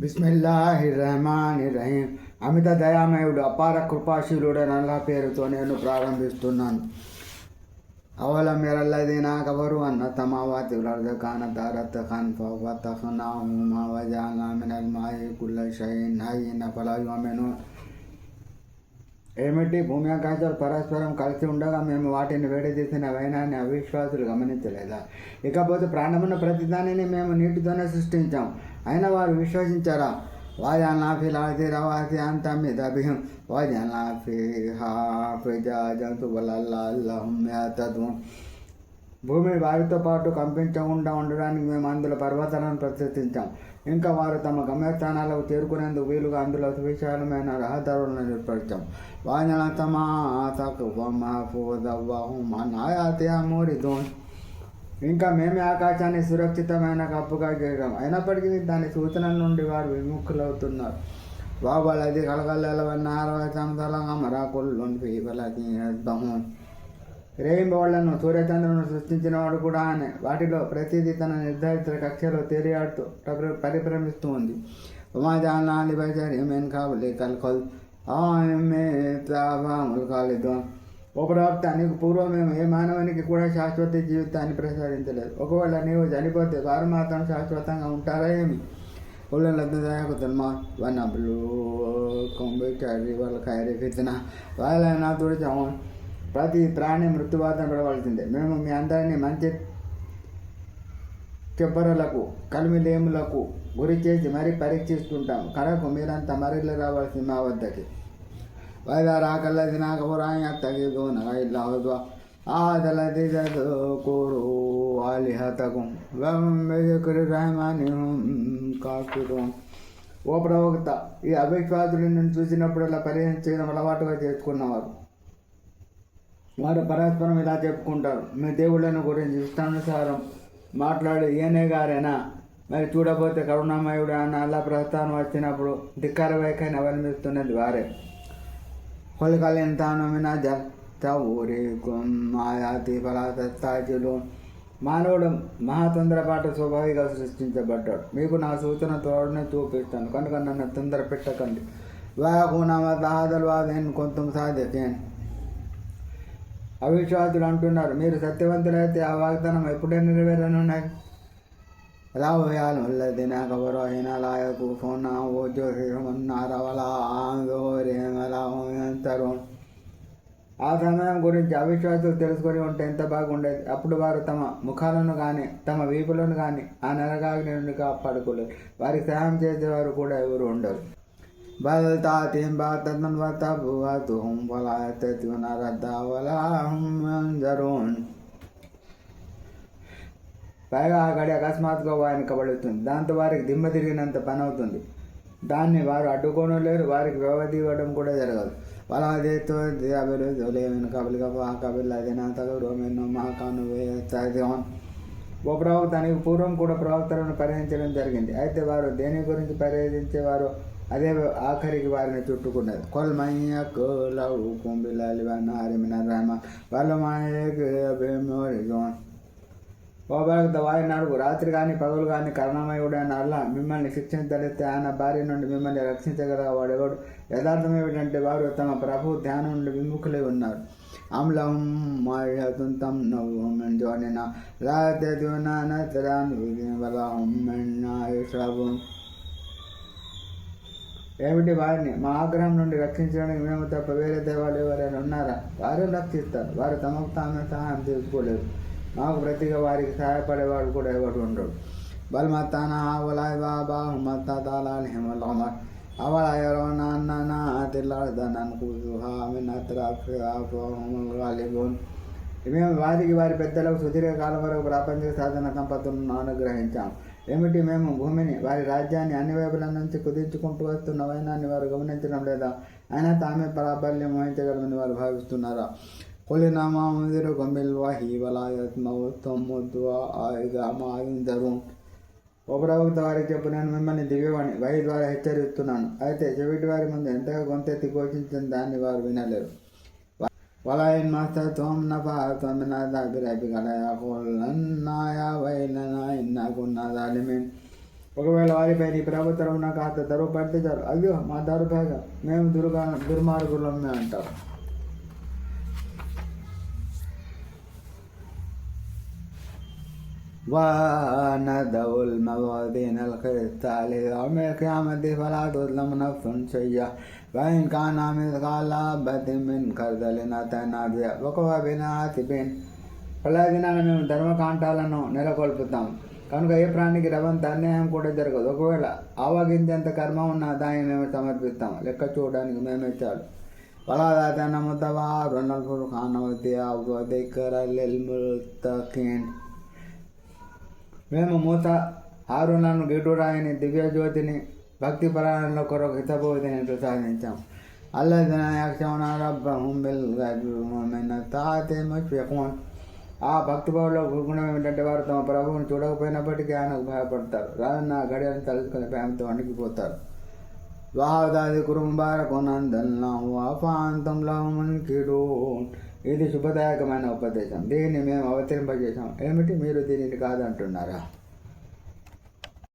బిస్మిల్లాహిర్రహమానిర్రహీం. అమిత దయామయుడు అపార కృపాశీలుడైన అల్లాహ్ పేరుతో నేను ప్రారంభిస్తున్నాను. అవలం యరల్లదీనా కఫరు అన్న సమావాతి వల్ అర్ద కానతా రతఖన్ ఫఫతఖ్నాహుమా వజఅల్నా మినల్ మాయి కుల్ల షైఇన్ హయ్యిన్ అఫలా యుమినూన్. ఏమిటి, భూమి ఆకాశాలు పరస్పరం కలిసి ఉండగా మేము వాటిని వేడితీసిన వైనాన్ని అవిశ్వాసులు గమనించలేదా? ఇకపోతే ప్రాణమున్న ప్రతిదానిని మేము నీటితోనే సృష్టించాం, అయినా వారు విశ్వసించారా? వాజఅల్నా ఫిల్ అర్ది రవాసియ అన్ తమిద బిహిం వజఅల్నా ఫీహా ఫిజాజన్ లఅల్లహుం యహ్తదూన్. భూమి వారితో పాటు కంపించకుండా ఉండడానికి మేము అందులో పర్వతాలను ప్రతిష్ఠించాం. ఇంకా వారు తమ గమ్యస్థానాలకు చేరుకునేందుకు వీలుగా అందులో సువిశాలమైన రహదారులను ఏర్పరిచాం. వాజఅల్నా సమాఅ సఖ్ఫం మహ్ఫూజన్ వహుం అన్ ఆయాతిహా మురిదూన్. ఇంకా మేమే ఆకాశాన్ని సురక్షితమైన కప్పుగా చేశాం, అయినప్పటికీ దాని సూచనల నుండి వారు విముఖులవుతున్నారు. వావల్లదీ ఖలకల్ లైల వన్నహార వశంస వల్ ఖమర కుల్లున్ ఫీ ఫలకిన్ యస్బహూన్. రేయింబవళ్లను సూర్యచంద్రులను సృష్టించిన వాడు కూడా ఆయనే. వాటిలో ప్రతిదీ తన నిర్ధారిత కక్షలో తేలియాడుతూ పరిభ్రమిస్తూ ఉంది. వమా జఅల్నా లిబషరిన్ మిన్ ఖబ్లికల్ ఖుల్ద్ అఫఇన్ మిత్త ఫహుముల్ ఖాలిదూన్. ఓ ప్రవక్త, నీకు పూర్వం మేము ఏ మానవునికి కూడా శాశ్వత జీవితాన్ని ప్రసాదించలేదు. ఒకవేళ నీవు చనిపోతే వారు మాత్రం శాశ్వతంగా ఉంటారా ఏమి? ప్రతి ప్రాణి మృత్యువాదన పడవలసిందే. మేము మీ అందరినీ మంచి చెప్పరులకు కలిమిలేములకు గురి చేసి మరీ పరీక్షిస్తుంటాం కనుక మీరంతా మరిల్లు రావాల్సింది మా వద్దకి. وإذا رآك الذين كفروا يتخذونك إلا هزوا هذا الذي تذكروا آلهتكم وهم بذكر الرحمن هم كافرون. ఓ ప్రవక్త, ఈ అవిశ్వాసులను చూసినప్పుడల్లా పరిహరించడం అలవాటుగా చేసుకున్నవారు వారు పరస్పరం ఇలా చెప్పుకుంటారు, మీ దేవుళ్ళను గురించి ఇష్టానుసారం మాట్లాడి ఈయనే గారేనా? మరి చూడబోతే కరుణామయుడు అన్న అల్లా ప్రస్తావన వచ్చినప్పుడు ధిక్కార వైఖరిని అవలంబిస్తున్నది వారే. ఖులికల్ ఇన్సాను మిన్ అజల్ సఉరీకుమ్ ఆయాతి ఫలా తస్తాజిలూన్. మానవుడు మహాతొందరపాటు స్వభావిగా సృష్టించబడ్డాడు. మీకు నా సూచన తోడనే చూపిస్తాను కనుక నన్ను తొందర పెట్టకండి. వయఖూన మస్ల హాదల్ వఅద్ ఇన్ కుంతుమ్ సాదికీన్. అవిశ్వాసులు అంటున్నారు, మీరు సత్యవంతులైతే ఆ వాగ్దానం ఎప్పుడే నెరవేరనున్నాయి. అల్లాహు యఅలము అల్లదీనా కఫరు హిన లా యకూఫూన అన్ వుజూహిహిమ్ అన్నార వలా అన్ దుహూరిహిమ్ వలా హుమ్ యంసరూన్. ఆ సమయం గురించి అవిశ్వాసులు తెలుసుకొని ఉంటే ఎంత బాగుండేది. అప్పుడు వారు తమ ముఖాలను కానీ తమ వీపులను కానీ ఆ నరకాగ్ని నుండి కాపాడుకోలేరు. వారికి సహాయం చేసేవారు కూడా ఎవరు ఉండరు. బల్ తాతిహిమ్ బగ్తతన్ వతబ్వతుహుం ఫలా యస్తతిఊన రద్దా వలా హుమ్ యంజరూన్. పైగా ఆ గడి అకస్మాత్తుగా వారిని కబడుతుంది. దాంతో వారికి దిమ్మ తిరిగినంత పని అవుతుంది. దాన్ని వారు అడ్డుకోనలేరు, వారికి వ్యవధి ఇవ్వడం కూడా జరగదు. వలా దేతో అభివృద్ధి కబలిక కబిల్లదీనా తగరు మిన్హుం మా కాను యస్తహజిఊన్. ఓ ప్రవక్త, నీకు పూర్వం కూడా ప్రవక్తలను పరిహరించడం జరిగింది, అయితే వారు దేని గురించి పరిహరించేవారు అదే ఆఖరికి వారిని చుట్టుకున్నది. కొల్ మన్ యక్లఉకుం బిల్లైలి వన్నహారి మినర్ రహ్మాన్ వల్ మా యక్ఫిర్ మురిదూన్. ఓ భక్త, వారిని అడుగు, రాత్రి కానీ పగలు కానీ కరుణామయుడైన అల్లాహ్ మిమ్మల్ని శిక్షించలేస్తే ఆయన భార్య నుండి మిమ్మల్ని రక్షించగల వాడెవడు? యథార్థం ఏమిటంటే వారు తమ ప్రభు ధ్యానం నుండి విముఖులై ఉన్నారు. అమ్ లహుం మాయిషతున్ తమ్నఉహుం మిన్ దూనినా లా యస్తతీఊన నస్రన్ వలా హుమ్ మిన్నా యష్రబూన్. ఏమిటి, వారిని మా ఆగ్రహం నుండి రక్షించడానికి మేము తప్ప వేరే దైవాలు ఎవరైనా ఉన్నారా? వారు రక్షిస్తారు, వారు తమకు తామే సహాయం తీసుకోలేరు. మాకు ప్రతిగా వారికి సహాయపడేవాడు కూడా ఎవడు ఉండడు. బల్ మత్తానా హౌలాయి వఆబాహుం హత్తా తలాలిహిమ్ అల్ ఉమర్ అవలా యరౌన అన్ననా నాతిల్ అర్ద నన్కుసుహా మిన్ అత్రాఫిహా ఫహుముల్ గాలిబూన్. మేము వారికి వారి పెద్దలకు సుదీర్ఘకాలం వరకు ప్రాపంచిక సాధన సంపత్తులను అనుగ్రహించాం. ఏమిటి, మేము భూమిని వారి రాజ్యాన్ని అన్ని వైపుల నుంచి కుదించుకుంటూ వస్తున్న వైనాన్ని వారు గమనించడం లేదా? అయినా తామే ప్రాబల్యం వహించగలమని వారు భావిస్తున్నారా? قل إنما أنذركم بالوحي ولا يسمع الصم الدعاء إذا ما ينذرون. ఓ ప్రవక్త, వారికి చెప్పు, నేను మిమ్మల్ని దివ్యవాణి వహీ ద్వారా హెచ్చరిస్తున్నాను, అయితే చెవిటి వారి ముందు ఎంతగా గొంతెత్తి ఘోషించిన దాన్ని వారు వినలేరు. వలా ఇన్ మస్తతుహుం నఫహతున్ మిన్ అజాబి రబ్బిక లయఖూలన్నా యా వైలనా ఇన్నా కున్నా జాలిమీన్. ఒకవేళ వారిపై నీ ప్రభుత్వం ఉన్న కాస్త దరువు పడితే చాలు, అయ్యో మా దౌర్భాగ్యం, మేము దుర్మార్గులమే అంటారు. وندعو الموازين القسط ليوم القيامة فلا تظلم نفس شيئا وإن كان مثقال حبة من خردل أتينا بها وكفى بنا حاسبين. ప్రళయదినాన మేము ధర్మకాంటాలను నెలకొల్పుతాం కనుక ఏ ప్రాణికి రవంత అన్యాయం కూడా జరగదు. ఒకవేళ ఆవగించేంత కర్మ ఉన్నా దాన్ని మేము సమర్పిస్తాం, లెక్క చూడడానికి మేమే చాలు. వలాదాతన ముతవా రుణల్ ఖానవతి అవధికరల్ముతకీన్. మేము మూత హారులను గిటురాయిని దివ్యజ్యోతిని భక్తి పరాయణంలో కొరకు హితబోధిని ప్రసాదించాం. అల్లదిన యక్షణ రబ్బహుం బిల్ గైబిన తాతే ముష్ఫిఖూన్. ఆ భక్తి భావంలో గుణం ఏమిటంటే వారు తమ ప్రభువును చూడకపోయినప్పటికీ ఆయనకు భయపడతారు. రానున్న గడియలను తలుచుకుని భయంతో వణికిపోతారు. వాహదాది కురుంబారకునందల్లాహు అఫాంతంలో మున్కిరూన్. ఇది శుభదాయకమైన ఉపదేశం, దీన్ని మేము అవతరింపజేశాం. ఏమిటి మీరు దీనిని కాదంటున్నారా?